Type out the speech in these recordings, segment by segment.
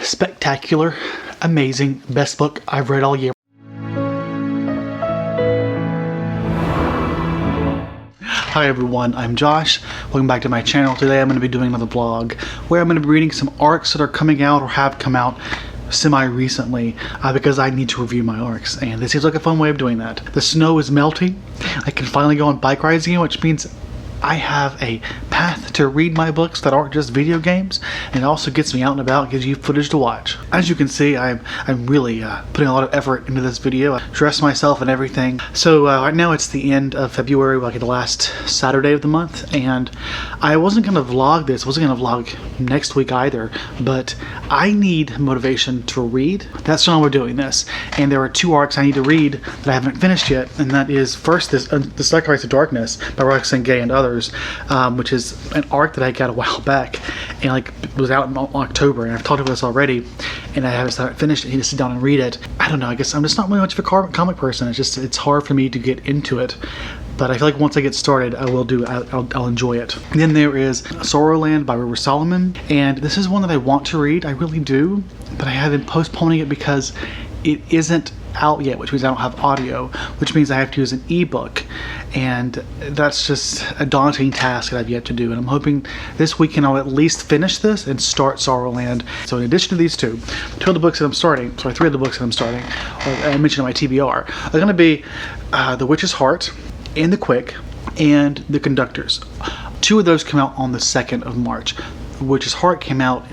spectacular, amazing, best book I've read all year. Hi everyone, I'm Josh. Welcome back to my channel. Today I'm going to be doing another vlog where I'm going to be reading some arcs that are coming out or have come out semi-recently because I need to review my arcs, and this seems like a fun way of doing that. The snow is melting. I can finally go on bike rides again, which means I have a path to read my books that aren't just video games, and it also gets me out and about, gives you footage to watch. As you can see, I'm really putting a lot of effort into this video. I dress myself and everything. So right now it's the end of February, like the last Saturday of the month, and I wasn't going to vlog this, wasn't going to vlog next week either, but I need motivation to read. That's why we're doing this, and there are two arcs I need to read that I haven't finished yet, and that is first this The Sacrifice of Darkness by Roxane and others, which is an arc that I got a while back, and like it was out in October, and I've talked about this already, and I haven't finished it. I need to sit down and read it. I don't know, I guess I'm just not really much of a comic person. It's hard for me to get into it. But I feel like once I get started, I'll enjoy it. And then there is Sorrowland by River Solomon, and this is one that I want to read. I really do, but I have been postponing it because it isn't out yet, which means I don't have audio, which means I have to use an ebook, and that's just a daunting task that I've yet to do. And I'm hoping this weekend I'll at least finish this and start Sorrowland. So in addition to these three of the books that I'm starting, I mentioned in my TBR, are going to be The Witch's Heart, and The Quick, and The Conductors. Two of those come out on the 2nd of March. Witch's Heart came out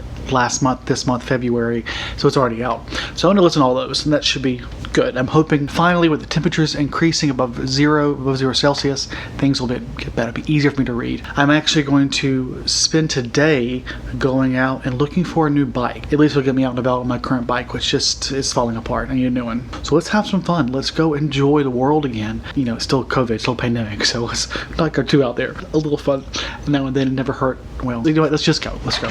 this month, February, so it's already out. So I'm going to listen to all those, and that should be good. I'm hoping finally, with the temperatures increasing above zero Celsius, things will get better. It'll be easier for me to read. I'm actually going to spend today going out and looking for a new bike. At least it'll get me out and about on my current bike, which just is falling apart. I need a new one. So let's have some fun. Let's go enjoy the world again. You know, it's still COVID, still pandemic, so let's not go too out there. A little fun now and then, it never hurt. Well, you know what? Let's just go. Let's go.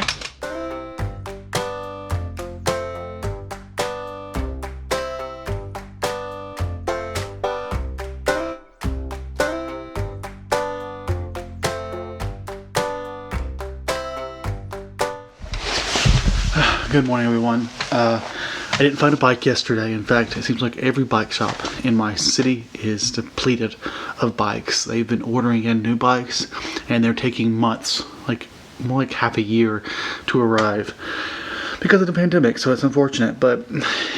Good morning, everyone. I didn't find a bike yesterday. In fact, it seems like every bike shop in my city is depleted of bikes. They've been ordering in new bikes, and they're taking months, like more like half a year, to arrive because of the pandemic. So it's unfortunate, but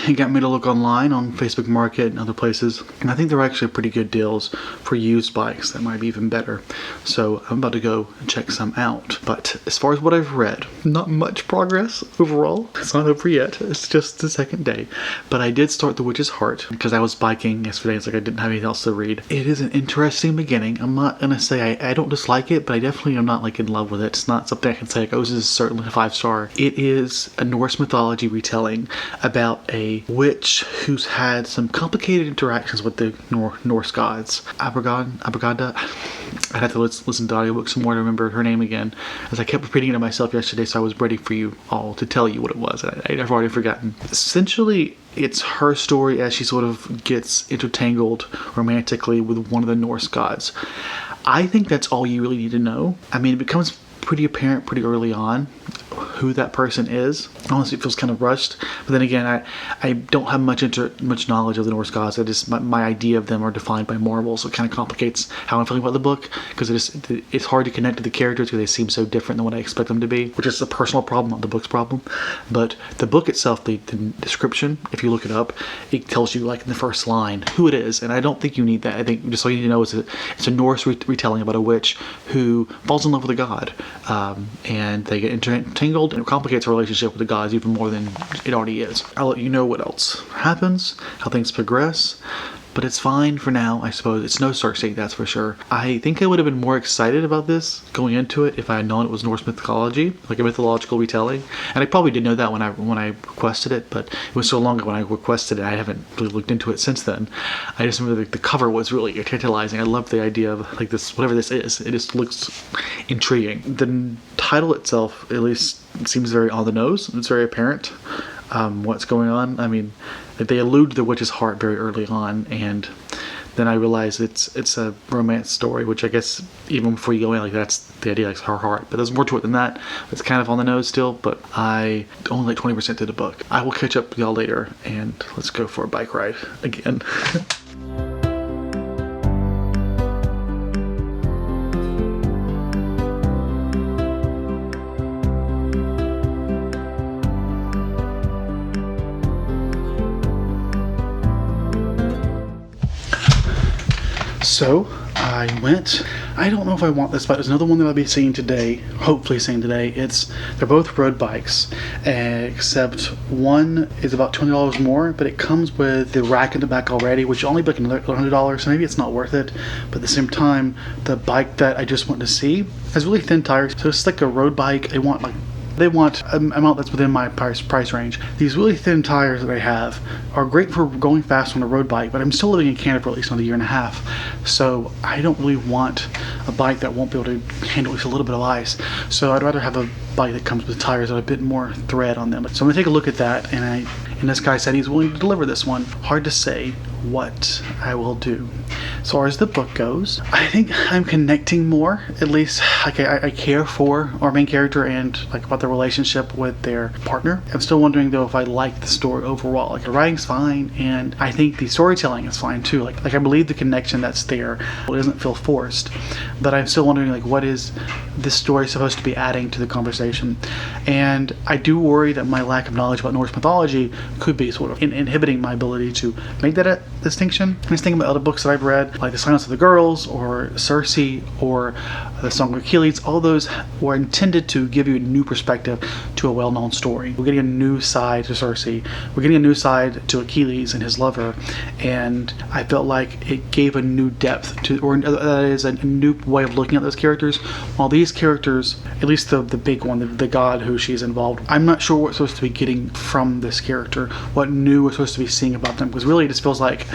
it got me to look online on Facebook Market and other places, and I think there are actually pretty good deals for used bikes that might be even better. So I'm about to go and check some out. But as far as what I've read, not much progress overall. It's not over yet. It's just the second day. But I did start The Witch's Heart because I was biking yesterday. It's like I didn't have anything else to read. It is an interesting beginning. I'm not gonna say I don't dislike it, but I definitely am not like in love with it. It's not something I can say like, oh, this is certainly a 5-star. It is a Norse mythology retelling about a witch who's had some complicated interactions with the Norse gods. Aberganda. I'd have to listen to the audiobook some more to remember her name again, as I kept repeating it to myself yesterday, so I was ready for you all to tell you what it was. I've already forgotten. Essentially, it's her story as she sort of gets intertangled romantically with one of the Norse gods. I think that's all you really need to know. I mean, it becomes pretty apparent pretty early on who that person is. Honestly, it feels kind of rushed, but then again, I don't have much knowledge of the Norse gods. I just my idea of them are defined by Marvel, so it kind of complicates how I'm feeling about the book, because it's hard to connect to the characters because they seem so different than what I expect them to be, which is a personal problem, not the book's problem. But the book itself, the description, if you look it up, it tells you like in the first line who it is, and I don't think you need that. I think just all you need to know is it's a Norse retelling about a witch who falls in love with a god, and they get entangled, and it complicates her relationship with the gods even more than it already is. I'll let you know what else happens, how things progress, but it's fine for now, I suppose. It's no Cersei, that's for sure. I think I would have been more excited about this going into it if I had known it was Norse mythology, like a mythological retelling. And I probably did know that when I requested it, but it was so long ago when I requested it, I haven't really looked into it since then. I just remember the cover was really tantalizing. I loved the idea of like this, whatever this is. It just looks intriguing. The title itself, at least, seems very on the nose. It's very apparent what's going on. I mean, they allude to the witch's heart very early on, and then I realized it's a romance story, which I guess even before you go in, like, that's the idea, like her heart. But there's more to it than that. It's kind of on the nose still, but I only like 20% to the book. I will catch up with y'all later, and let's go for a bike ride again. So I went. I don't know if I want this, but there's another one that I'll be seeing today, hopefully seeing today. They're both road bikes, except one is about $20 more, but it comes with the rack in the back already, which only like another $100, so maybe it's not worth it. But at the same time, the bike that I just went to see has really thin tires, so it's like a road bike. They want an amount that's within my price range. These really thin tires that I have are great for going fast on a road bike, but I'm still living in Canada for at least another year and a half, so I don't really want a bike that won't be able to handle at least a little bit of ice. So I'd rather have a bike that comes with tires that have a bit more thread on them. So I'm gonna take a look at that, and this guy said he's willing to deliver this one. Hard to say what I will do. As far as the book goes, I think I'm connecting more, at least like I care for our main character and like about their relationship with their partner. I'm still wondering though if I like the story overall. Like the writing's fine, and I think the storytelling is fine too. Like I believe the connection that's there. It doesn't feel forced, but I'm still wondering like what is this story supposed to be adding to the conversation. And I do worry that my lack of knowledge about Norse mythology could be sort of inhibiting my ability to make that a distinction. I'm just thinking about other books that I've read, like The Silence of the Girls or Circe or The Song of Achilles. All those were intended to give you a new perspective to a well-known story. We're getting a new side to Circe. We're getting a new side to Achilles and his lover, and I felt like it gave a new depth to, or that is a new way of looking at those characters. While these characters, at least the big one, the god who she's involved with, I'm not sure what we're supposed to be getting from this character, what new we're supposed to be seeing about them, because really it just feels like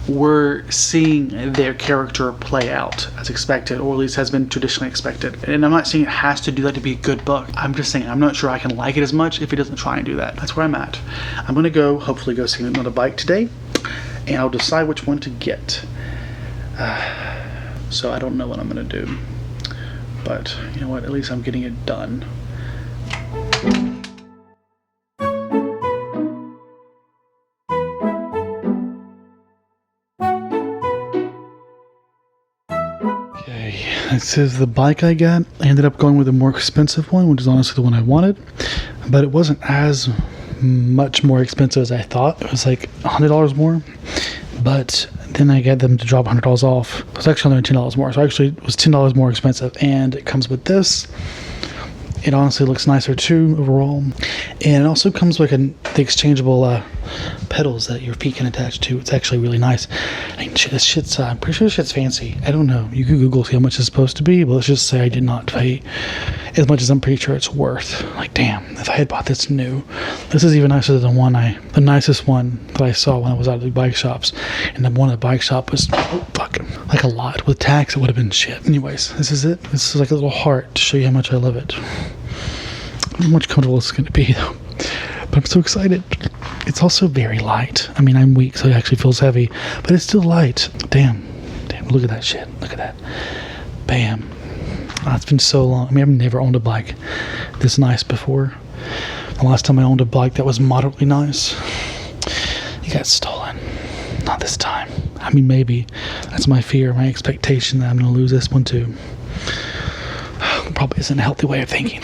we're seeing their character play out as expected, or at least has been traditionally expected. And I'm not saying it has to do that to be a good book. I'm just saying I'm not sure I can like it as much if it doesn't try and do that. That's where I'm at. I'm going to hopefully go see another bike today, and I'll decide which one to get. So I don't know what I'm going to do. But you know what, at least I'm getting it done. Okay, this is the bike I got. I ended up going with a more expensive one, which is honestly the one I wanted. But it wasn't as much more expensive as I thought. It was like $100 more. But then I got them to drop $100 off. It was actually only $10 more. So actually it was $10 more expensive. And it comes with this. It honestly looks nicer too overall. And it also comes with the exchangeable pedals that your feet can attach to. It's actually really nice. I mean, this shit's, I'm pretty sure this shit's fancy. I don't know. You could Google see how much it's supposed to be, but let's just say I did not pay as much as I'm pretty sure it's worth. Like, damn, if I had bought this new. This is even nicer than the nicest one that I saw when I was out at the bike shops. And then one of the bike shop was, like a lot. With tax, it would have been shit. Anyways, this is it. This is like a little heart to show you how much I love it. How much comfortable it's going to be, though. But I'm so excited. It's also very light. I mean, I'm weak, so it actually feels heavy. But it's still light. Damn, look at that shit. Look at that. Bam. Oh, it's been so long. I mean, I've never owned a bike this nice before. The last time I owned a bike that was moderately nice, it got stolen. Not this time. I mean, maybe. That's my fear, my expectation that I'm going to lose this one, too. Probably isn't a healthy way of thinking.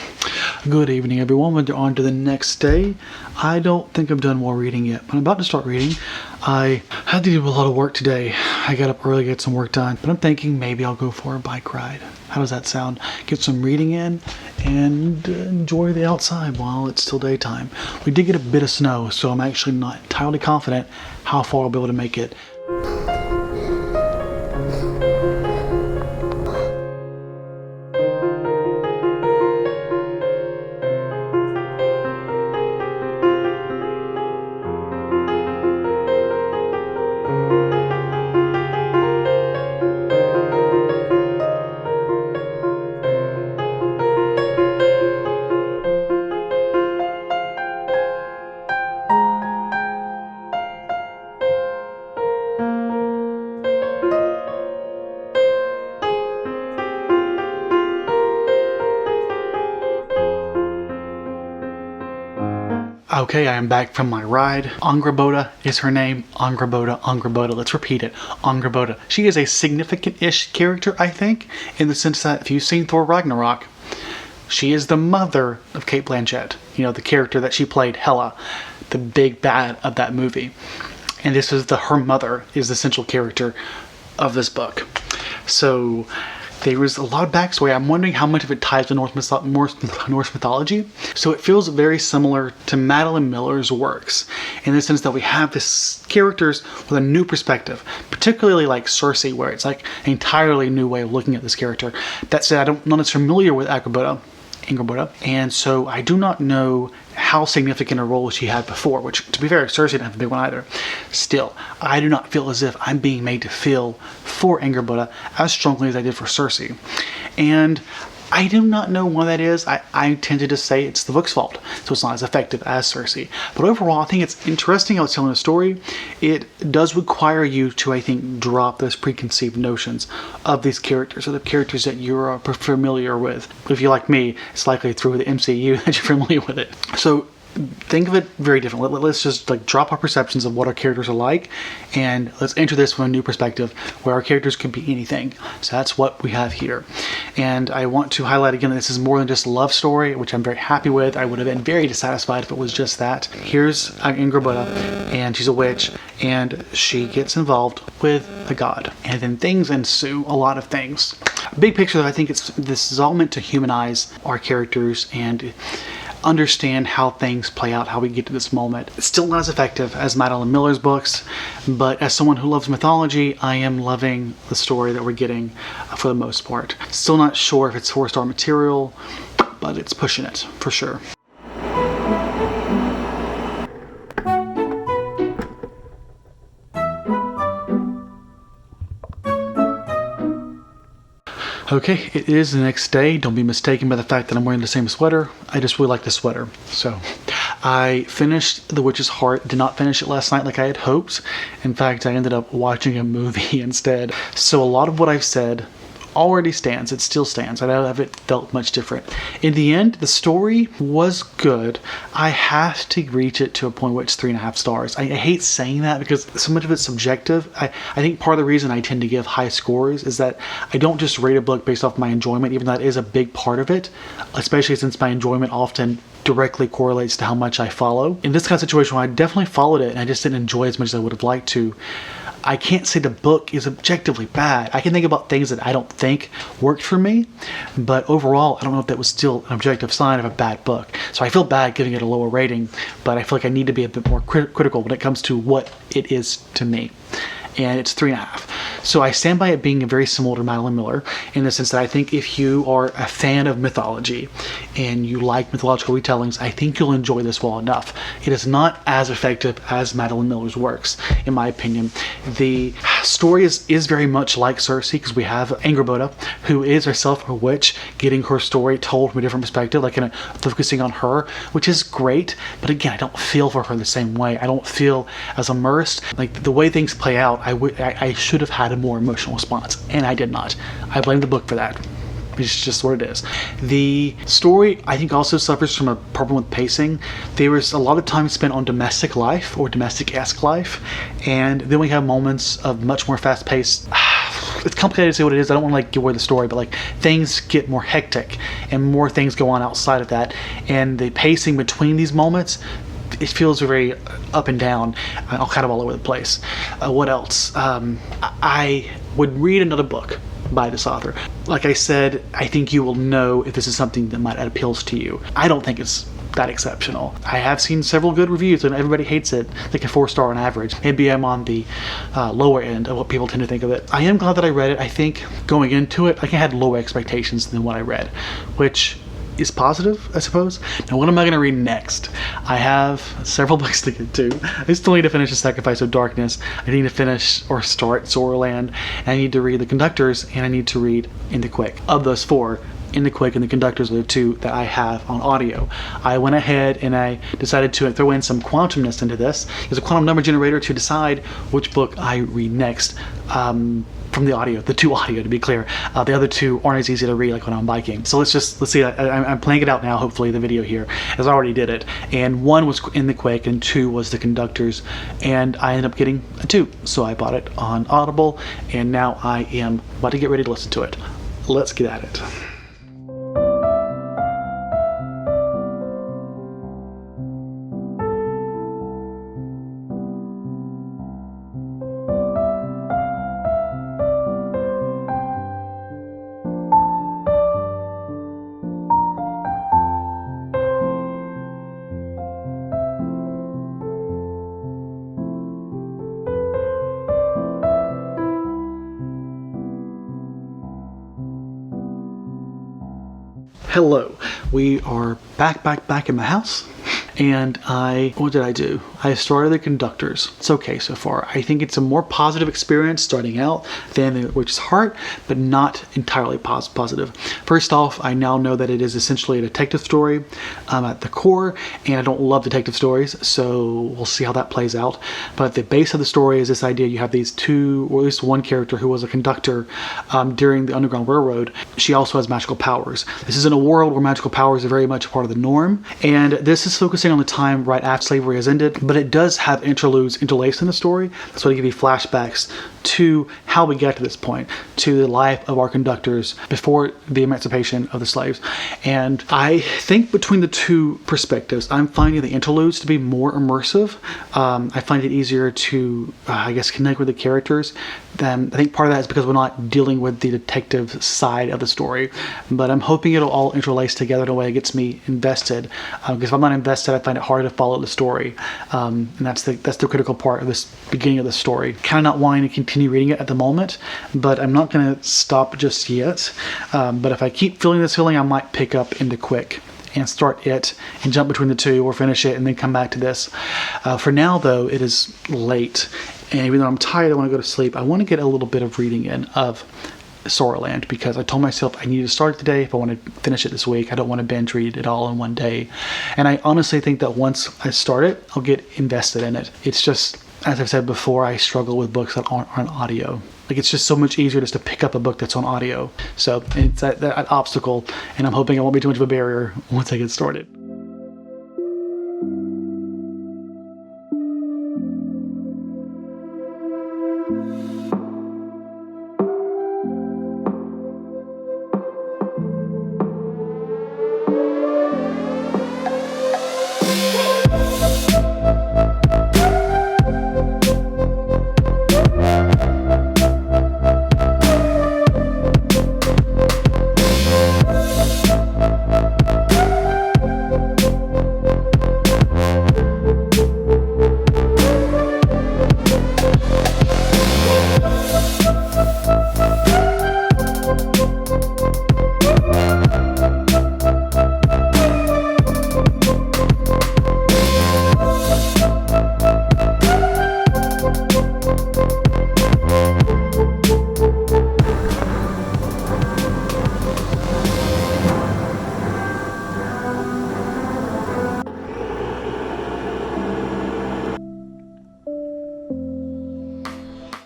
Good evening, everyone. We're on to the next day. I don't think I've done more reading yet, but I'm about to start reading. I had to do a lot of work today. I got up early to get some work done, but I'm thinking maybe I'll go for a bike ride. How does that sound? Get some reading in and enjoy the outside while it's still daytime. We did get a bit of snow, so I'm actually not entirely confident how far I'll be able to make it. Okay, I am back from my ride. Angrboda is her name. Angrboda. Let's repeat it. Angrboda. She is a significant-ish character, I think, in the sense that if you've seen Thor Ragnarok, she is the mother of Cate Blanchett. You know, the character that she played, Hela, the big bad of that movie. And this is her mother is the central character of this book. So there was a lot of backstory. I'm wondering how much of it ties to Norse mythology. So it feels very similar to Madeline Miller's works in the sense that we have this characters with a new perspective, particularly like Cersei, where it's like an entirely new way of looking at this character. That said, I'm not as familiar with Angrboda, and so I do not know how significant a role she had before, which, to be fair, Cersei didn't have a big one either. Still, I do not feel as if I'm being made to feel for Angrboda as strongly as I did for Cersei. And I do not know why that is. I tend to just say it's the book's fault, so it's not as effective as Cersei. But overall, I think it's interesting how it's telling a story. It does require you to, I think, drop those preconceived notions of these characters, or the characters that you're familiar with. If you're like me, it's likely through the MCU that you're familiar with it. So think of it very different. Let's just like drop our perceptions of what our characters are like, and let's enter this from a new perspective where our characters could be anything. So that's what we have here. And I want to highlight again that this is more than just a love story, which I'm very happy with. I would have been very dissatisfied if it was just that. Here's Angrboda, and she's a witch, and she gets involved with a god. And then things ensue, a lot of things. Big picture, I think this is all meant to humanize our characters and understand how things play out, how we get to this moment. It's still not as effective as Madeline Miller's books, but as someone who loves mythology, I am loving the story that we're getting for the most part. Still not sure if it's 4-star material, but it's pushing it for sure. Okay, it is the next day. Don't be mistaken by the fact that I'm wearing the same sweater. I just really like this sweater. So, I finished The Witch's Heart. Did not finish it last night like I had hoped. In fact, I ended up watching a movie instead. So a lot of what I've said already stands. It still stands. I haven't felt much different. In the end, the story was good. I have to reach it to a point where it's 3.5 stars. I hate saying that because so much of it's subjective. I think part of the reason I tend to give high scores is that I don't just rate a book based off my enjoyment, even though that is a big part of it, especially since my enjoyment often directly correlates to how much I follow. In this kind of situation where I definitely followed it and I just didn't enjoy as much as I would have liked to, I can't say the book is objectively bad. I can think about things that I don't think worked for me, but overall, I don't know if that was still an objective sign of a bad book. So I feel bad giving it a lower rating, but I feel like I need to be a bit more critical when it comes to what it is to me. And it's 3.5. So I stand by it being very similar to Madeline Miller in the sense that I think if you are a fan of mythology and you like mythological retellings, I think you'll enjoy this well enough. It is not as effective as Madeline Miller's works, in my opinion. The story is very much like Cersei because we have Angrboda, who is herself a witch, getting her story told from a different perspective, like focusing on her, which is great. But again, I don't feel for her the same way. I don't feel as immersed. Like the way things play out, I should have had a more emotional response, and I did not. I blame the book for that. It's just what it is. The story, I think, also suffers from a problem with pacing. There was a lot of time spent on domestic life, or domestic-esque life, and then we have moments of much more fast-paced. It's complicated to say what it is. I don't want to give away the story, but things get more hectic, and more things go on outside of that, and the pacing between these moments, it feels very up and down, kind of all over the place. What else? I would read another book by this author. Like I said, I think you will know if this is something that appeals to you. I don't think it's that exceptional. I have seen several good reviews and everybody hates it, like a 4-star on average. Maybe I'm on the lower end of what people tend to think of it. I am glad that I read it. I think going into it, I had lower expectations than what I read, which is positive, I suppose. Now, what am I going to read next? I have several books to get to. I still need to finish The Sacrifice of Darkness. I need to finish or start Sorrowland. And I need to read The Conductors, and I need to read In the Quick. Of those 4, In the Quick and The Conductors are the 2 that I have on audio. I went ahead and I decided to throw in some quantumness into this. There's a quantum number generator to decide which book I read next. from the audio, the two audio to be clear. The other two aren't as easy to read like when I'm biking. So let's see, I'm playing it out now, hopefully the video here, as I already did it. And 1 was in the Quick and 2 was the Conductors. And I ended up getting a 2. So I bought it on Audible and now I am about to get ready to listen to it. Let's get at it. Hello, we are back in my house, and what did I do? I started the Conductors. It's okay so far. I think it's a more positive experience starting out than the Witch's Heart, but not entirely positive. First off, I now know that it is essentially a detective story at the core, and I don't love detective stories, so we'll see how that plays out. But the base of the story is this idea: you have these two, or at least one character who was a conductor during the Underground Railroad. She also has magical powers. This is in a world where magical powers are very much a part of the norm, and this is focusing on the time right after slavery has ended, but it does have interludes interlaced in the story. That's why I give you flashbacks to how we get to this point, to the life of our conductors before the emancipation of the slaves. And I think between the two perspectives, I'm finding the interludes to be more immersive. I find it easier to, I guess, connect with the characters. I think part of that is because we're not dealing with the detective side of the story, but I'm hoping it'll all interlace together in a way that gets me invested. Because if I'm not invested, I find it hard to follow the story, and that's the critical part of this beginning of the story. Kind of not wanting to continue reading it at the moment, but I'm not going to stop just yet. But if I keep feeling this feeling, I might pick up into Quick and start it and jump between the two, or finish it and then come back to this. For now, though, it is late, and even though I'm tired, I want to go to sleep. I want to get a little bit of reading in of Sorrowland, because I told myself I need to start it today if I want to finish it this week. I don't want to binge read it all in one day. And I honestly think that once I start it, I'll get invested in it. It's just, as I've said before, I struggle with books that aren't on audio. Like, it's just so much easier just to pick up a book that's on audio. So it's that obstacle, and I'm hoping it won't be too much of a barrier once I get started.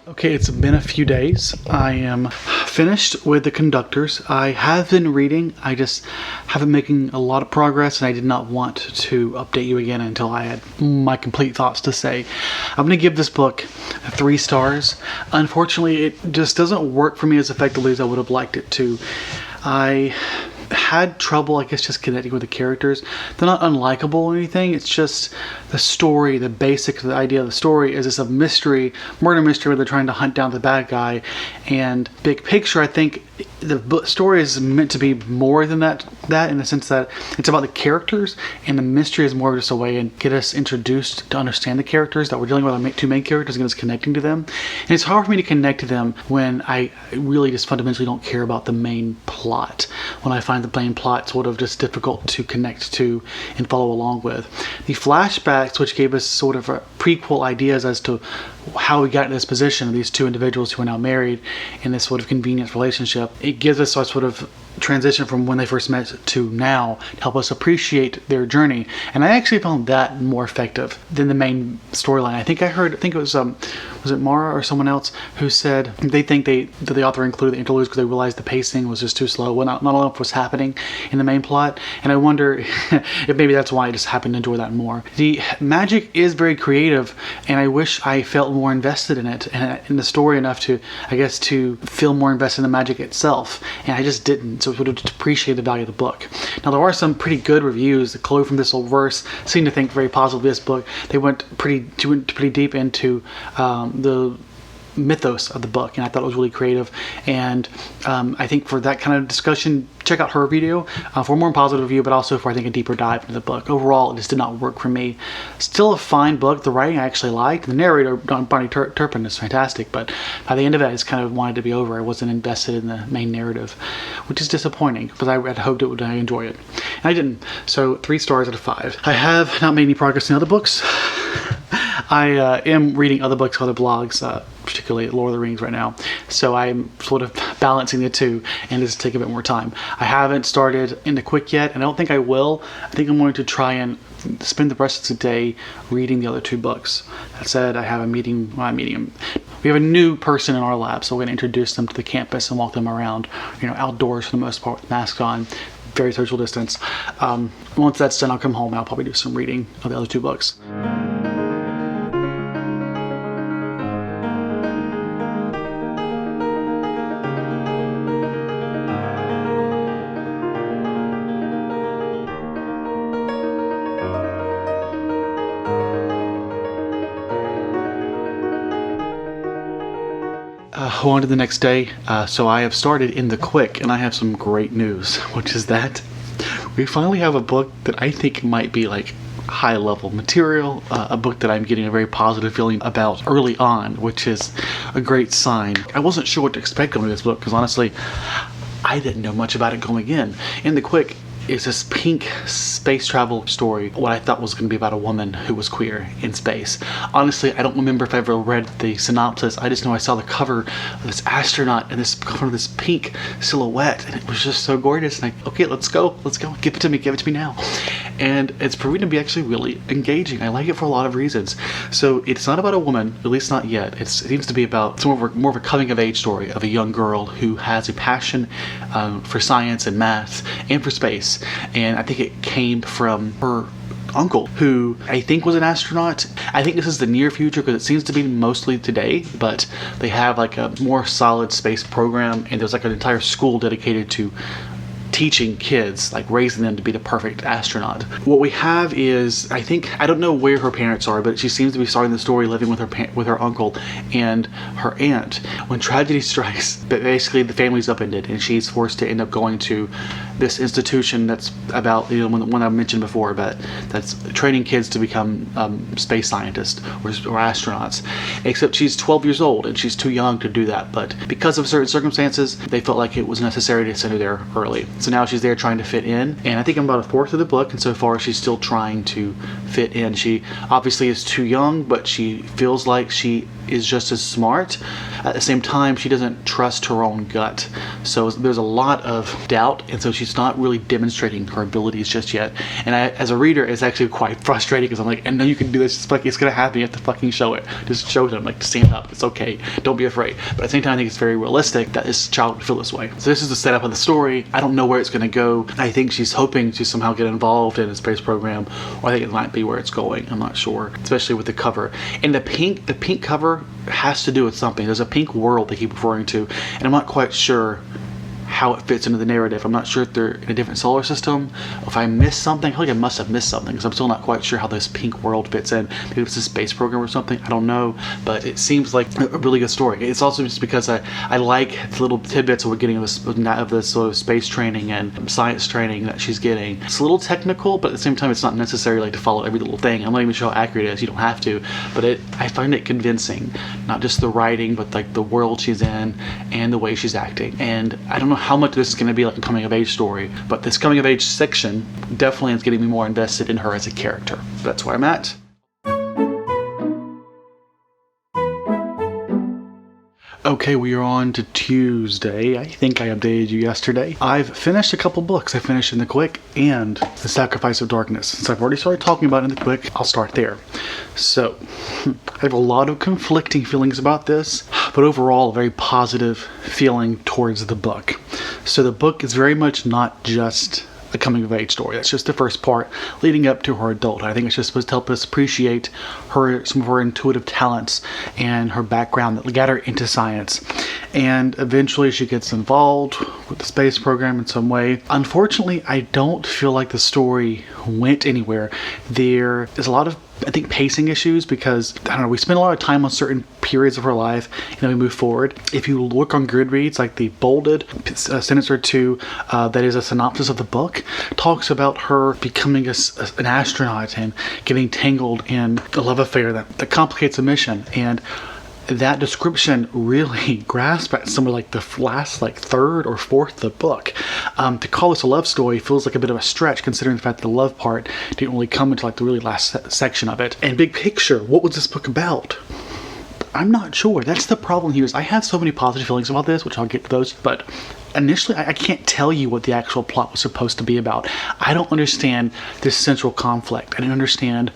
Okay, it's been a few days. I am finished with the Conductors. I have been reading. I just haven't making a lot of progress, and I did not want to update you again until I had my complete thoughts to say. I'm going to give this book 3 stars. Unfortunately, it just doesn't work for me as effectively as I would have liked it to. I had trouble, I guess, just connecting with the characters. They're not unlikable or anything. It's just the story, the basic, the idea of the story is it's a mystery, murder mystery, where they're trying to hunt down the bad guy. And big picture, I think the story is meant to be more than that in the sense that it's about the characters, and the mystery is more just a way to get us introduced to understand the characters that we're dealing with, our 2 main characters, and us connecting to them. And it's hard for me to connect to them when I really just fundamentally don't care about the main plot. When I find the main plot sort of just difficult to connect to and follow along with. The flashbacks, which gave us sort of a prequel ideas as to how we got in this position of these 2 individuals who are now married in this sort of convenient relationship, it gives us a sort of transition from when they first met to now to help us appreciate their journey. And I actually found that more effective than the main storyline. I think it was it Mara or someone else who said they think that the author included the interludes because they realized the pacing was just too slow. Well, not enough was happening in the main plot. And I wonder if maybe that's why I just happened to enjoy that more. The magic is very creative, and I wish I felt more invested in it and in the story enough to, I guess, to feel more invested in the magic itself. And I just didn't, so it would have just appreciated the value of the book. Now, there are some pretty good reviews. Chloe from This Old Verse seemed to think very positively of this book. They went pretty deep into the mythos of the book, and I thought it was really creative. And I think for that kind of discussion, check out her video for a more positive review, but also for, I think, a deeper dive into the book. Overall, it just did not work for me. Still a fine book. The writing I actually liked. The narrator, Barney Turpin, is fantastic, but by the end of it, I just kind of wanted to be over. I wasn't invested in the main narrative, which is disappointing because I had hoped I enjoy it. And I didn't. So 3 stars out of 5. I have not made any progress in other books. I am reading other books, other blogs, particularly Lord of the Rings right now. So I'm sort of balancing the two, and it's taking a bit more time. I haven't started Into Quick yet, and I don't think I will. I think I'm going to try and spend the rest of the day reading the other 2 books. That said, I have a meeting. We have a new person in our lab, so we're going to introduce them to the campus and walk them around, outdoors for the most part with masks on. Very social distance. Once that's done, I'll come home and I'll probably do some reading of the other 2 books. On to the next day. So I have started In the Quick, and I have some great news, which is that we finally have a book that I think might be like high level material, a book that I'm getting a very positive feeling about early on, which is a great sign. I wasn't sure what to expect going into this book because honestly, I didn't know much about it going in. In the Quick is this pink space travel story, what I thought was going to be about a woman who was queer in space. Honestly, I don't remember if I ever read the synopsis. I just know I saw the cover of this astronaut and this cover of this pink silhouette, and it was just so gorgeous. And okay, let's go, give it to me now. And it's proving to be actually really engaging. I like it for a lot of reasons. So it's not about a woman, at least not yet. It seems to be about more of a coming of age story of a young girl who has a passion for science and math and for space. And I think it came from her uncle, who I think was an astronaut. I think this is the near future because it seems to be mostly today, but they have like a more solid space program, and there's like an entire school dedicated to teaching kids, like raising them to be the perfect astronaut. What we have is, I don't know where her parents are, but she seems to be starting the story living with her uncle and her aunt. When tragedy strikes, basically the family's upended, and she's forced to end up going to this institution that's about, one I mentioned before, but that's training kids to become space scientists or astronauts. Except she's 12 years old and she's too young to do that. But because of certain circumstances, they felt like it was necessary to send her there early. So now she's there trying to fit in, and I think I'm about a fourth of the book, and so far she's still trying to fit in. She obviously is too young, but she feels like she is just as smart. At the same time, she doesn't trust her own gut. So there's a lot of doubt, and so she's not really demonstrating her abilities just yet. And as a reader, it's actually quite frustrating because I'm like, I know you can do this. It's gonna happen. You have to fucking show it. Just show them, like, stand up. It's okay. Don't be afraid. But at the same time, I think it's very realistic that this child would feel this way. So this is the setup of the story. I don't know where it's gonna go. I think she's hoping to somehow get involved in a space program, or I think it might be where it's going. I'm not sure, especially with the cover. And the pink cover has to do with something. There's a pink world they keep referring to, and I'm not quite sure how it fits into the narrative. I'm not sure if they're in a different solar system. If I missed something, I feel like I must have missed something because I'm still not quite sure how this pink world fits in. Maybe it's a space program or something. I don't know, but it seems like a really good story. It's also just because I like the little tidbits that we're getting of this sort of space training and science training that she's getting. It's a little technical, but at the same time, it's not necessary like to follow every little thing. I'm not even sure how accurate it is. You don't have to, but I find it convincing. Not just the writing, but like the world she's in and the way she's acting. And I don't know how much this is going to be like a coming of age story, but this coming of age section definitely is getting me more invested in her as a character. That's where I'm at. Okay, we are on to Tuesday. I think I updated you yesterday. I've finished a couple books. I finished In the Quick and The Sacrifice of Darkness. Since I've already started talking about In the Quick, I'll start there. So, I have a lot of conflicting feelings about this, but overall a very positive feeling towards the book. So the book is very much not just a coming-of-age story. That's just the first part leading up to her adulthood. I think it's just supposed to help us appreciate some of her intuitive talents and her background that got her into science. And eventually she gets involved with the space program in some way. Unfortunately, I don't feel like the story went anywhere. There is a lot of, I think, pacing issues because, I don't know, we spend a lot of time on certain periods of her life and then we move forward. If you look on Goodreads, like the bolded sentence or two that is a synopsis of the book, talks about her becoming an astronaut and getting tangled in a love affair that complicates the mission. And that description really grasped at some of like the last third or fourth of the book. To call this a love story feels like a bit of a stretch considering the fact that the love part didn't really come until like the really last section of it. And big picture, what was this book about? I'm not sure. That's the problem here. Is I have so many positive feelings about this, which I'll get to those, but initially I can't tell you what the actual plot was supposed to be about. I don't understand this central conflict. I didn't understand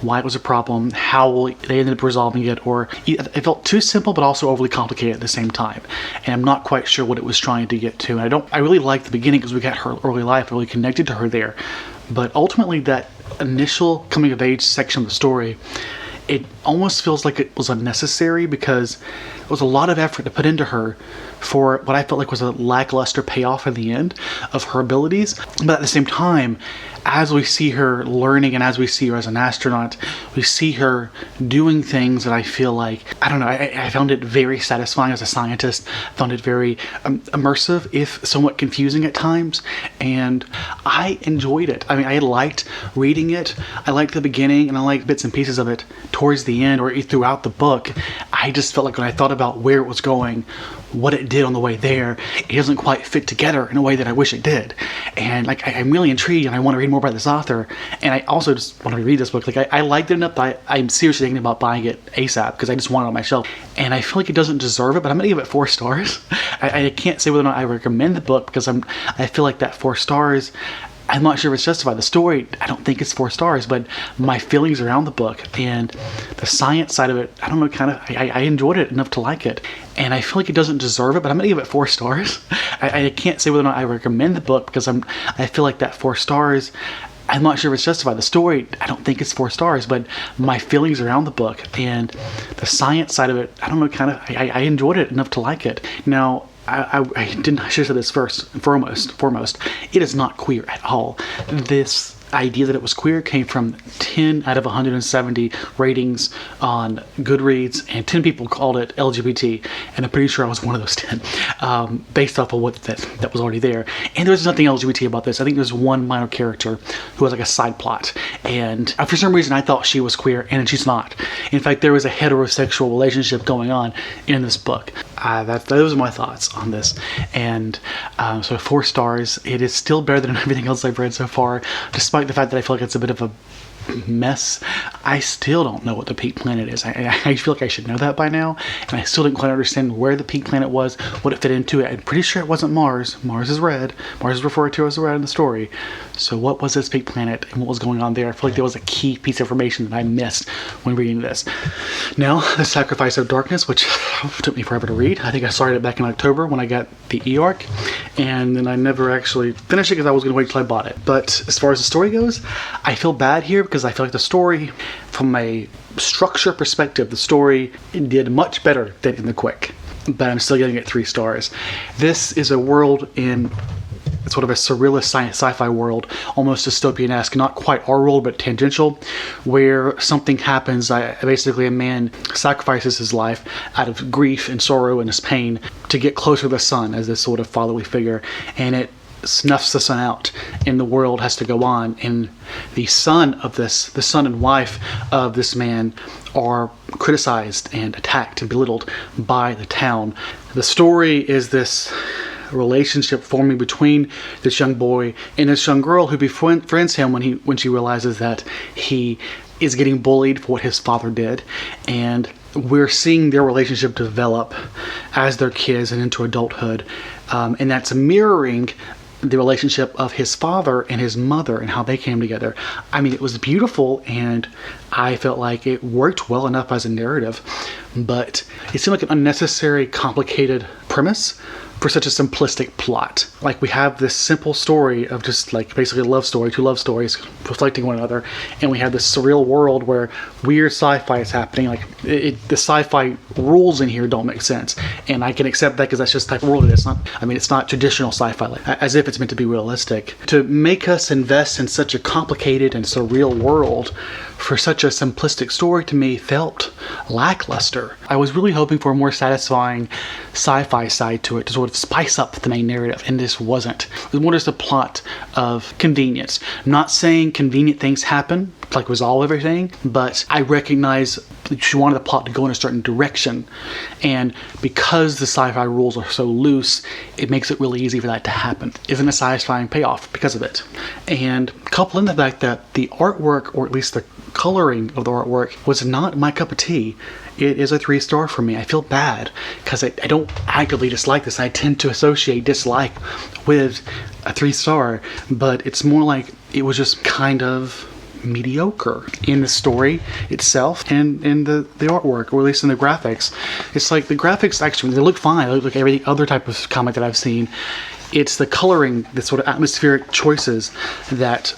why it was a problem, how they ended up resolving it, or it felt too simple but also overly complicated at the same time. And I'm not quite sure what it was trying to get to. And I really liked the beginning because we got her early life, really connected to her there. But ultimately that initial coming of age section of the story, it almost feels like it was unnecessary because it was a lot of effort to put into her for what I felt like was a lackluster payoff in the end of her abilities. But at the same time, as we see her learning and as we see her as an astronaut, we see her doing things that I feel like, I don't know, I found it very satisfying as a scientist. I found it very immersive, if somewhat confusing at times, and I enjoyed it. I mean, I liked reading it. I liked the beginning and I liked bits and pieces of it towards the end or throughout the book. I just felt like when I thought about where it was going, what it did on the way there, it doesn't quite fit together in a way that I wish it did. And like, I'm really intrigued and I want to read more about this author. And I also just want to read this book. Like, I liked it enough that I'm seriously thinking about buying it ASAP because I just want it on my shelf. And I feel like it doesn't deserve it, but I'm going to give it 4 stars. I can't say whether or not I recommend the book because I feel like that 4 stars, I'm not sure if it's justified. The story, I don't think it's 4 stars, but my feelings around the book and the science side of it, I don't know, kind of, I enjoyed it enough to like it. And I feel like it doesn't deserve it, but I'm going to give it 4 stars. I can't say whether or not I recommend the book because I feel like that 4 stars, I'm not sure if it's justified. The story, I don't think it's 4 stars, but my feelings around the book and the science side of it, I don't know, kind of, I enjoyed it enough to like it. Now, I should have said this foremost, it is not queer at all. This idea that it was queer came from 10 out of 170 ratings on Goodreads, and 10 people called it LGBT, and I'm pretty sure I was one of those 10, based off of what that was already there. And there's nothing LGBT about this. I think there's one minor character who has like a side plot, and for some reason I thought she was queer, and she's not. In fact, there was a heterosexual relationship going on in this book. Those are my thoughts on this. And so 4 stars. It is still better than everything else I've read so far, despite the fact that I feel like it's a bit of a mess. I still don't know what the peak planet is. I feel like I should know that by now, and I still didn't quite understand where the peak planet was, what it fit into it. I'm pretty sure it wasn't Mars. Mars is red. Mars is referred to as red in the story. So what was this peak planet and what was going on there? I feel like there was a key piece of information that I missed when reading this. Now, The Sacrifice of Darkness, which took me forever to read. I think I started it back in October when I got the e-arc, and then I never actually finished it because I was going to wait till I bought it. But as far as the story goes, I feel bad here because I feel like the story, from a structure perspective, the story did much better than In the Quick, but I'm still giving it 3 stars. This is a world in sort of a surrealist sci-fi world, almost dystopian-esque, not quite our world, but tangential, where something happens. Basically, a man sacrifices his life out of grief and sorrow and his pain to get closer to the sun as this sort of fatherly figure, and it snuffs the sun out, and the world has to go on. And the son and wife of this man are criticized and attacked and belittled by the town. The story is this relationship forming between this young boy and this young girl who befriends him when she realizes that he is getting bullied for what his father did. And we're seeing their relationship develop as their kids and into adulthood. And that's mirroring the relationship of his father and his mother and how they came together. I mean, it was beautiful, and I felt like it worked well enough as a narrative, but it seemed like an unnecessary, complicated premise for such a simplistic plot. Like, we have this simple story of just like basically a love story, two love stories reflecting one another, and we have this surreal world where weird sci-fi is happening. Like, the sci-fi rules in here don't make sense, and I can accept that because that's just the type of world it is. It's not traditional sci-fi, like, as if it's meant to be realistic. To make us invest in such a complicated and surreal world for such a simplistic story, to me, felt lackluster. I was really hoping for a more satisfying sci-fi side to it to sort of spice up the main narrative, and this wasn't. It was more just a plot of convenience. Not saying convenient things happen, like resolve everything, but I recognize that she wanted the plot to go in a certain direction, and because the sci-fi rules are so loose, it makes it really easy for that to happen. Isn't a satisfying payoff because of it. And couple in the fact that the artwork, or at least the coloring of the artwork, was not my cup of tea. It is a 3-star for me. I feel bad because I don't actively dislike this. I tend to associate dislike with a 3-star, but it's more like it was just kind of mediocre in the story itself and in the artwork, or at least in the graphics. It's like the graphics, actually, they look fine. They look like every other type of comic that I've seen. It's the coloring, the sort of atmospheric choices that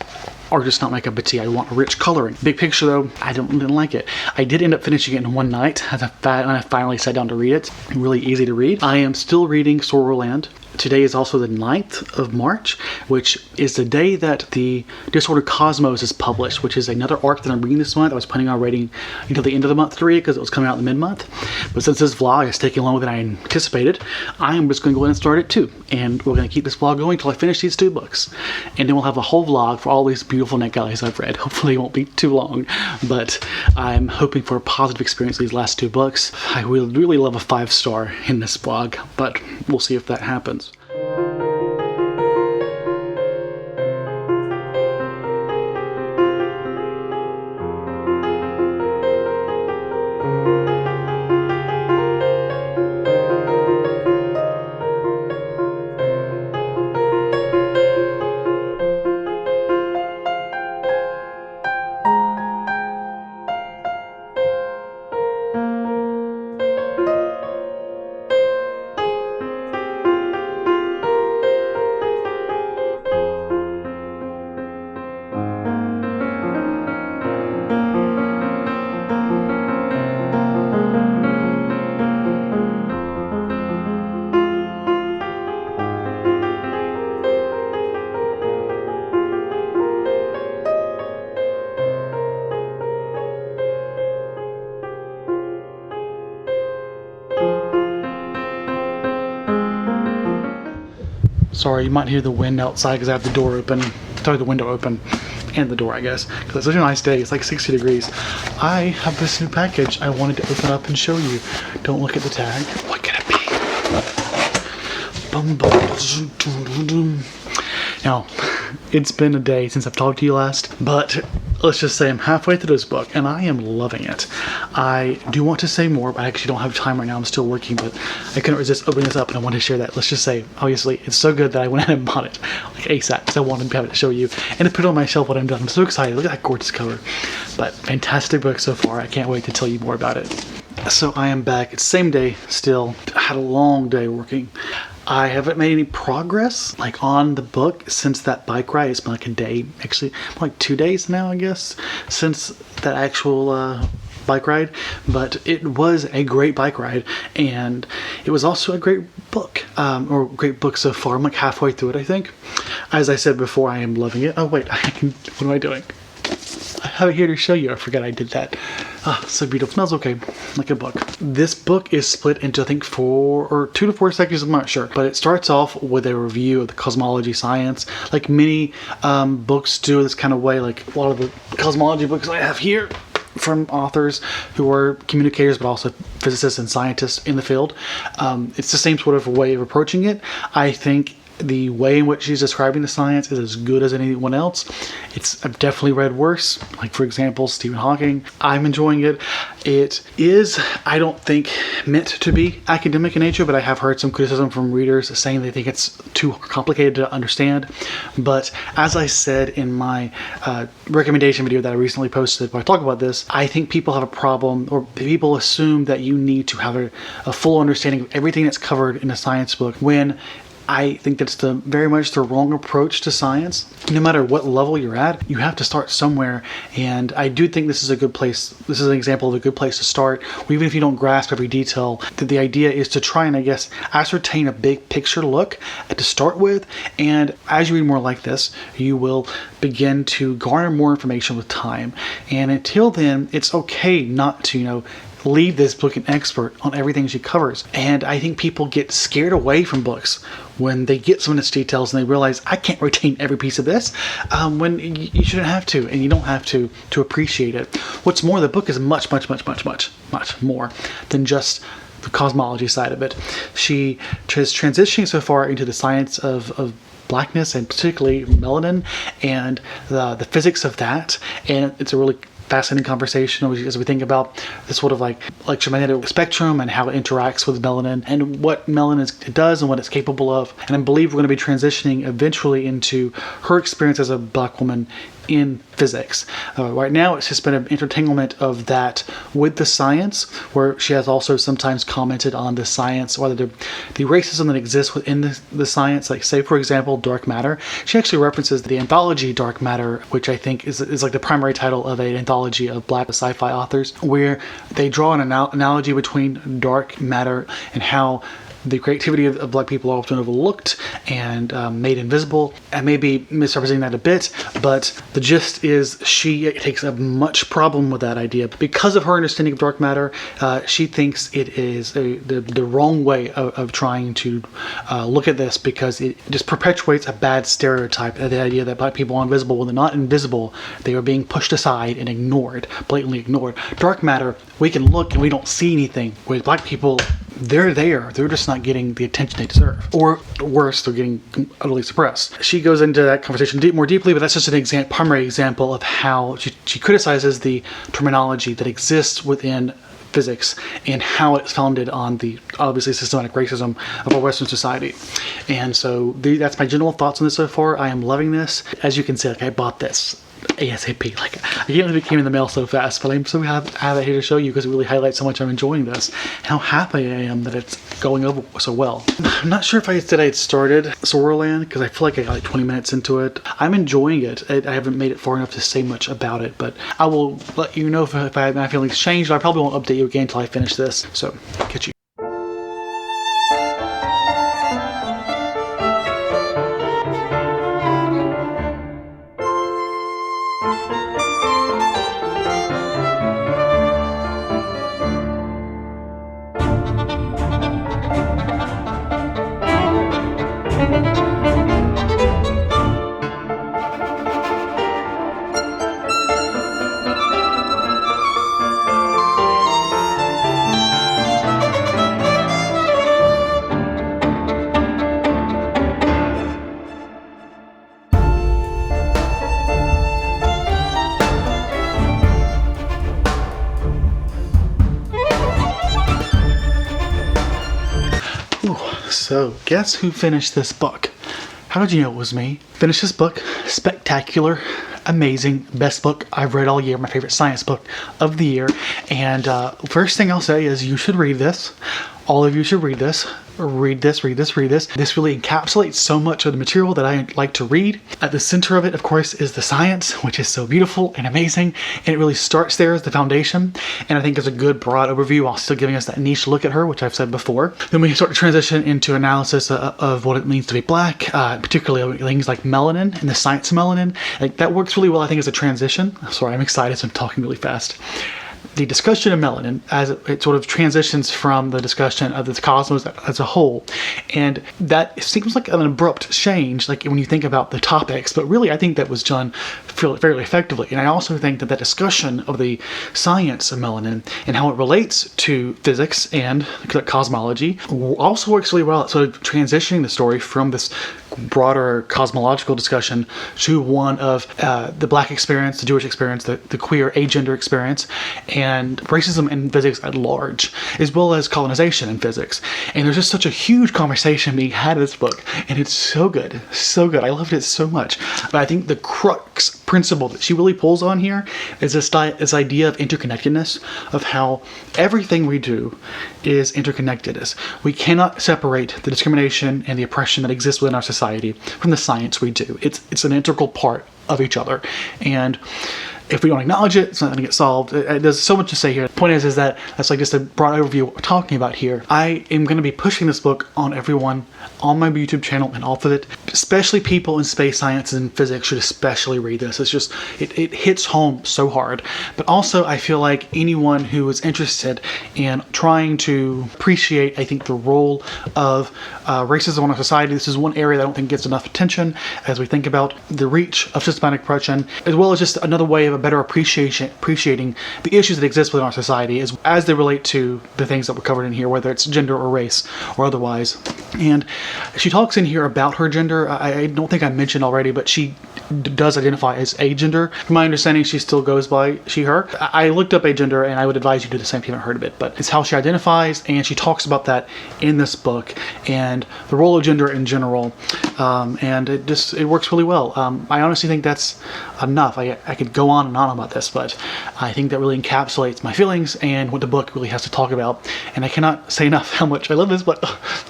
are just not my cup of tea. I want rich coloring. Big picture, though, I didn't like it. I did end up finishing it in one night when I finally sat down to read it. Really easy to read. I am still reading Sorrowland. Today is also the 9th of March, which is the day that the Disordered Cosmos is published, which is another arc that I'm reading this month. I was planning on reading until the end of the month to read it because it was coming out in the mid-month. But since this vlog is taking longer than I anticipated, I am just going to go ahead and start it too. And we're going to keep this vlog going until I finish these 2 books. And then we'll have a whole vlog for all these beautiful NetGalleys I've read. Hopefully it won't be too long, but I'm hoping for a positive experience with these last 2 books. I would really love a 5-star in this vlog, but we'll see if that happens. Sorry, you might hear the wind outside because I have the door open. Sorry, the window open. And the door, I guess. Because it's such a nice day. It's like 60 degrees. I have this new package I wanted to open up and show you. Don't look at the tag. What can it be? Bum, bum. Now, it's been a day since I've talked to you last, but let's just say I'm halfway through this book and I am loving it. I do want to say more, but I actually don't have time right now. I'm still working, but I couldn't resist opening this up and I wanted to share that. Let's just say, obviously, it's so good that I went ahead and bought it like ASAP because I wanted to have it to show you and to put it on my shelf when I'm done. I'm so excited. Look at that gorgeous cover. But fantastic book so far. I can't wait to tell you more about it. So I am back. It's the same day still. I had a long day working. I haven't made any progress like on the book since that bike ride. It's been like a day, actually like 2 days now, I guess, since that actual bike ride. But it was a great bike ride, and it was also a great book, or great book so far. I'm like halfway through it, I think. As I said before, I am loving it. Oh wait, what am I doing? I have it here to show you. I forgot I did that. Ah, so beautiful. Smells okay, like a book. This book is split into, I think, 2 to 4 sections, I'm not sure. But it starts off with a review of the cosmology science, like many books do this kind of way, like a lot of the cosmology books I have here from authors who are communicators but also physicists and scientists in the field. It's the same sort of way of approaching it. I think the way in which she's describing the science is as good as anyone else. I've definitely read worse, like for example Stephen Hawking. I'm enjoying it. It is, I don't think, meant to be academic in nature, but I have heard some criticism from readers saying they think it's too complicated to understand. But as I said in my recommendation video that I recently posted where I talk about this, I think people have a problem, or people assume that you need to have a full understanding of everything that's covered in a science book, when I think that's very much the wrong approach to science. No matter what level you're at, you have to start somewhere, and I do think this is a good place. This is an example of a good place to start. Even if you don't grasp every detail, the idea is to try and, I guess, ascertain a big picture look to start with, and as you read more like this, you will begin to garner more information with time. And until then, it's okay not to, leave this book an expert on everything she covers. And I think people get scared away from books when they get some of its details and they realize, I can't retain every piece of this, when you shouldn't have to, and you don't have to appreciate it. What's more, the book is much more than just the cosmology side of it. She is transitioning so far into the science of blackness, and particularly melanin, and the physics of that. And it's a really fascinating conversation as we think about this sort of like electromagnetic spectrum and how it interacts with melanin and what melanin does and what it's capable of. And I believe we're going to be transitioning eventually into her experience as a black woman in physics. Right now it's just been an intertanglement of that with the science, where she has also sometimes commented on the science, or the racism that exists within the science. Like, say for example, dark matter. She actually references the anthology Dark Matter, which I think is like the primary title of an anthology of black sci-fi authors, where they draw an analogy between dark matter and how the creativity of black people are often overlooked and made invisible. I may be misrepresenting that a bit, but the gist is she takes a much problem with that idea. Because of her understanding of dark matter, she thinks it is the wrong way of trying to look at this, because it just perpetuates a bad stereotype of the idea that black people are invisible. When they're not invisible, they are being pushed aside and ignored, blatantly ignored. Dark matter, we can look and we don't see anything. With black people, they're there. They're just not getting the attention they deserve. Or worse, they're getting utterly suppressed. She goes into that conversation more deeply, but that's just an primary example of how she criticizes the terminology that exists within physics and how it's founded on the obviously systematic racism of our Western society. And so that's my general thoughts on this so far. I am loving this. As you can see, I bought this ASAP. I can't believe it came in the mail so fast, but I'm so happy to have it here to show you, because it really highlights how much I'm enjoying this and how happy I am that it's going over so well. I'm not sure if I said I had started Sorrowland, because I feel like I got like 20 minutes into it. I'm enjoying it. I haven't made it far enough to say much about it, but I will let you know if my feelings change. I probably won't update you again until I finish this. So, catch you. So, guess who finished this book? How did you know it was me? Finished this book. Spectacular. Amazing. Best book I've read all year. My favorite science book of the year. And first thing I'll say is you should read this. All of you should read this. Read this. This really encapsulates so much of the material that I like to read. At the center of it, of course, is the science, which is so beautiful and amazing. And it really starts there as the foundation. And I think it's a good broad overview while still giving us that niche look at her, which I've said before. Then we start to transition into analysis of what it means to be black, particularly things like melanin and the science of melanin. Like, that works really well, I think, as a transition. Sorry, I'm excited, so I'm talking really fast. The discussion of melanin as it sort of transitions from the discussion of the cosmos as a whole. And that seems like an abrupt change, like when you think about the topics, but really I think that was done fairly effectively. And I also think that discussion of the science of melanin and how it relates to physics and cosmology also works really well at sort of transitioning the story from this broader cosmological discussion to one of the Black experience, the Jewish experience, the queer agender experience, and racism in physics at large, as well as colonization in physics. And there's just such a huge conversation being had in this book, and it's so good, so good. I loved it so much. But I think the crux principle that she really pulls on here is this idea of interconnectedness, of how everything we do is interconnected. We cannot separate the discrimination and the oppression that exists within our society from the science we do. It's an integral part of each other. And if we don't acknowledge it, it's not going to get solved. There's so much to say here. The point is that that's like just a broad overview of what we're talking about here. I am going to be pushing this book on everyone on my YouTube channel and off of it. Especially people in space science and physics should especially read this. It's just, it hits home so hard. But also I feel like anyone who is interested in trying to appreciate, I think, the role of racism in our society. This is one area that I don't think gets enough attention as we think about the reach of systematic oppression, as well as just another way of better appreciating the issues that exist within our society as they relate to the things that were covered in here, whether it's gender or race or otherwise. And she talks in here about her gender. I don't think I mentioned already, but she does identify as agender. From my understanding, she still goes by she, her. I looked up agender, and I would advise you to do the same if you haven't heard of it, but it's how she identifies, and she talks about that in this book and the role of gender in general. And it works really well. I honestly think that's enough. I could go on and on about this, but I think that really encapsulates my feelings and what the book really has to talk about. And I cannot say enough how much I love this, but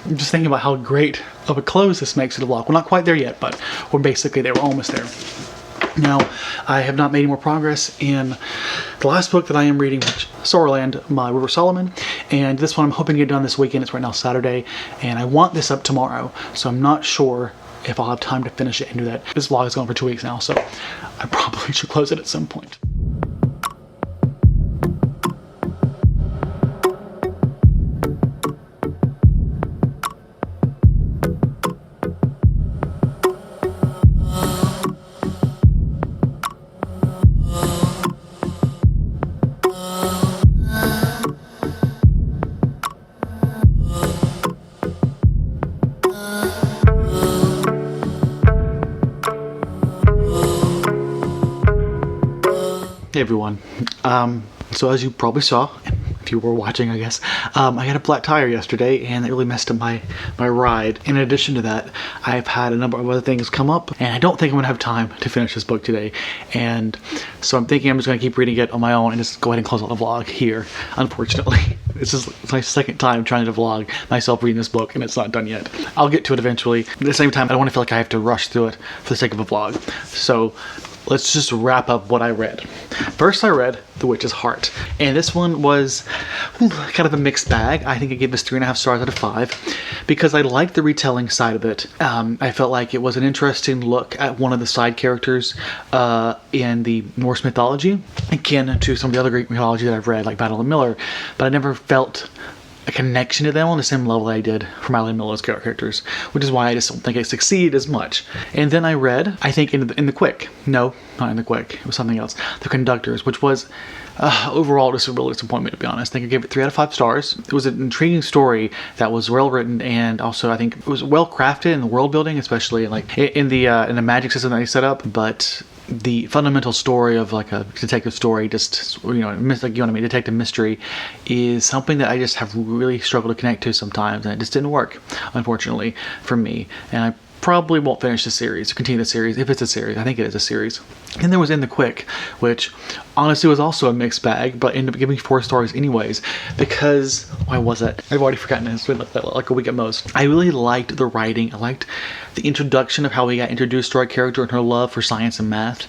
I'm just thinking about how great of a close this makes to the vlog. We're not quite there yet, but we're basically there. We're almost there. Now, I have not made any more progress in the last book that I am reading, which Sorrowland, My River Solomon, and this one I'm hoping to get done this weekend. It's right now Saturday, and I want this up tomorrow, so I'm not sure if I'll have time to finish it and do that. This vlog is going for 2 weeks now, so I probably should close it at some point. Hey everyone, so as you probably saw, if you were watching I guess, I had a flat tire yesterday and it really messed up my ride. In addition to that, I've had a number of other things come up and I don't think I'm going to have time to finish this book today, and so I'm thinking I'm just going to keep reading it on my own and just go ahead and close out the vlog here, unfortunately. It's my second time trying to vlog myself reading this book and it's not done yet. I'll get to it eventually. At the same time, I don't want to feel like I have to rush through it for the sake of a vlog. So let's just wrap up what I read. First I read The Witch's Heart, and this one was kind of a mixed bag. I think I gave this 3.5 stars out of 5 because I liked the retelling side of it. I felt like it was an interesting look at one of the side characters in the Norse mythology, akin to some of the other Greek mythology that I've read, like Battle of Miller, but I never felt a connection to them on the same level I did for Madeline Miller's characters, which is why I just don't think I succeeded as much. And then I read, I think in the Quick, no, not in the Quick, it was something else, The Conductors, which was overall just a real disappointment, to be honest. I think I gave it 3 out of 5 stars. It was an intriguing story that was well written, and also I think it was well crafted in the world building, especially like in the magic system that they set up. But the fundamental story of like a detective story, just, you know, like, you know what I mean, detective mystery, is something that I just have really struggled to connect to sometimes, and it just didn't work, unfortunately, for me. And I probably won't finish the series, continue the series, if it's a series. I think it is a series. And there was In the Quick, which honestly was also a mixed bag, but ended up giving 4 stars anyways, because, why was that? I've already forgotten it. It's been like a week at most. I really liked the writing. I liked the introduction of how we got introduced to our character and her love for science and math.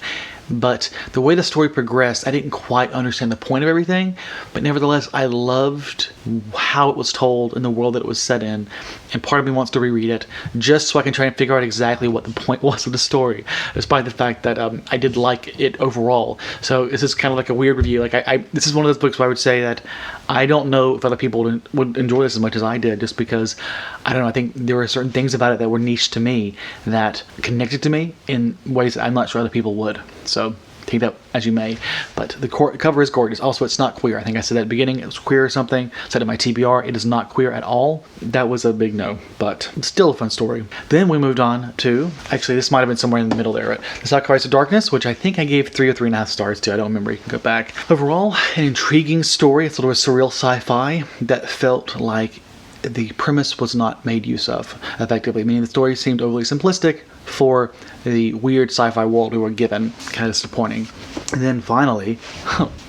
But the way the story progressed, I didn't quite understand the point of everything, but nevertheless, I loved how it was told and the world that it was set in, and part of me wants to reread it just so I can try and figure out exactly what the point was of the story, despite the fact that I did like it overall. So this is kind of like a weird review. Like this is one of those books where I would say that I don't know if other people would enjoy this as much as I did, just because, I don't know, I think there were certain things about it that were niche to me that connected to me in ways that I'm not sure other people would. So take that as you may. But the cover is gorgeous. Also, it's not queer. I think I said that at the beginning, it was queer or something. I said in my TBR, it is not queer at all. That was a big no, but still a fun story. Then we moved on to, actually this might have been somewhere in the middle there, The Sacrifice of Darkness, which I think I gave 3 or 3.5 stars to. I don't remember. You can go back. Overall, an intriguing story. It's sort of a surreal sci-fi that felt like the premise was not made use of effectively, meaning the story seemed overly simplistic for the weird sci-fi world we were given. Kind of disappointing. And then finally,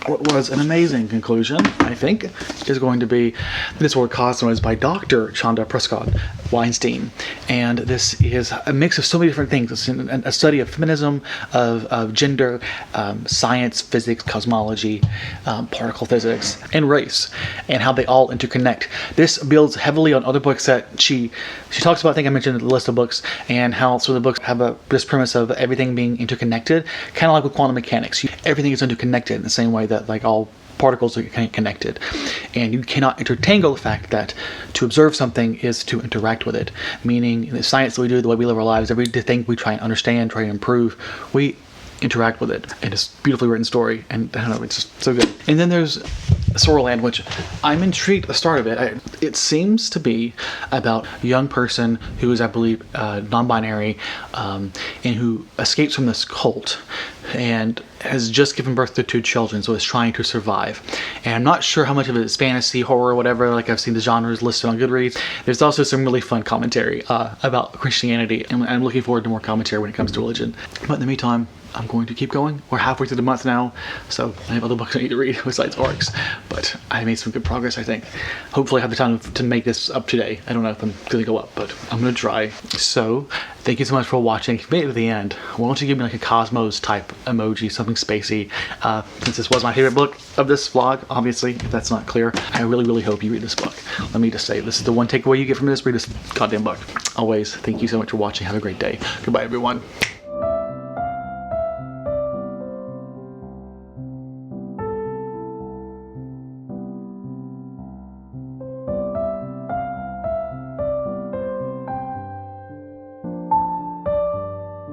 what was an amazing conclusion, I think, is going to be This War Cosmos by Dr. Chanda Prescod-Weinstein. And this is a mix of so many different things. It's a study of feminism, of gender, science, physics, cosmology, particle physics, and race, and how they all interconnect. This builds heavily on other books that she talks about. I think I mentioned the list of books, and how some of the books have this premise of everything being interconnected, kind of like with quantum mechanics. Everything is interconnected in the same way that like all particles are connected, and you cannot intertangle the fact that to observe something is to interact with it, meaning the science that we do, the way we live our lives, everything we try and understand, try and improve, we interact with it. And it's a beautifully written story, and I don't know, it's just so good. And then there's Sorrowland, which I'm intrigued at the start of it. It seems to be about a young person who is, I believe, non-binary, and who escapes from this cult and has just given birth to 2 children, so is trying to survive. And I'm not sure how much of it is fantasy, horror, or whatever. Like, I've seen the genres listed on Goodreads. There's also some really fun commentary about Christianity, and I'm looking forward to more commentary when it comes to religion. But in the meantime, I'm going to keep going. We're halfway through the month now, so I have other books I need to read besides ARCs, but I made some good progress, I think. Hopefully I have the time to make this up today. I don't know if I'm going to go up, but I'm going to try. So, thank you so much for watching. If you made it to the end, why don't you give me like a Cosmos type emoji, something spacey, since this was my favorite book of this vlog, obviously, if that's not clear. I really, really hope you read this book. Let me just say, this is the one takeaway you get from this: read this goddamn book. Always, thank you so much for watching. Have a great day. Goodbye, everyone.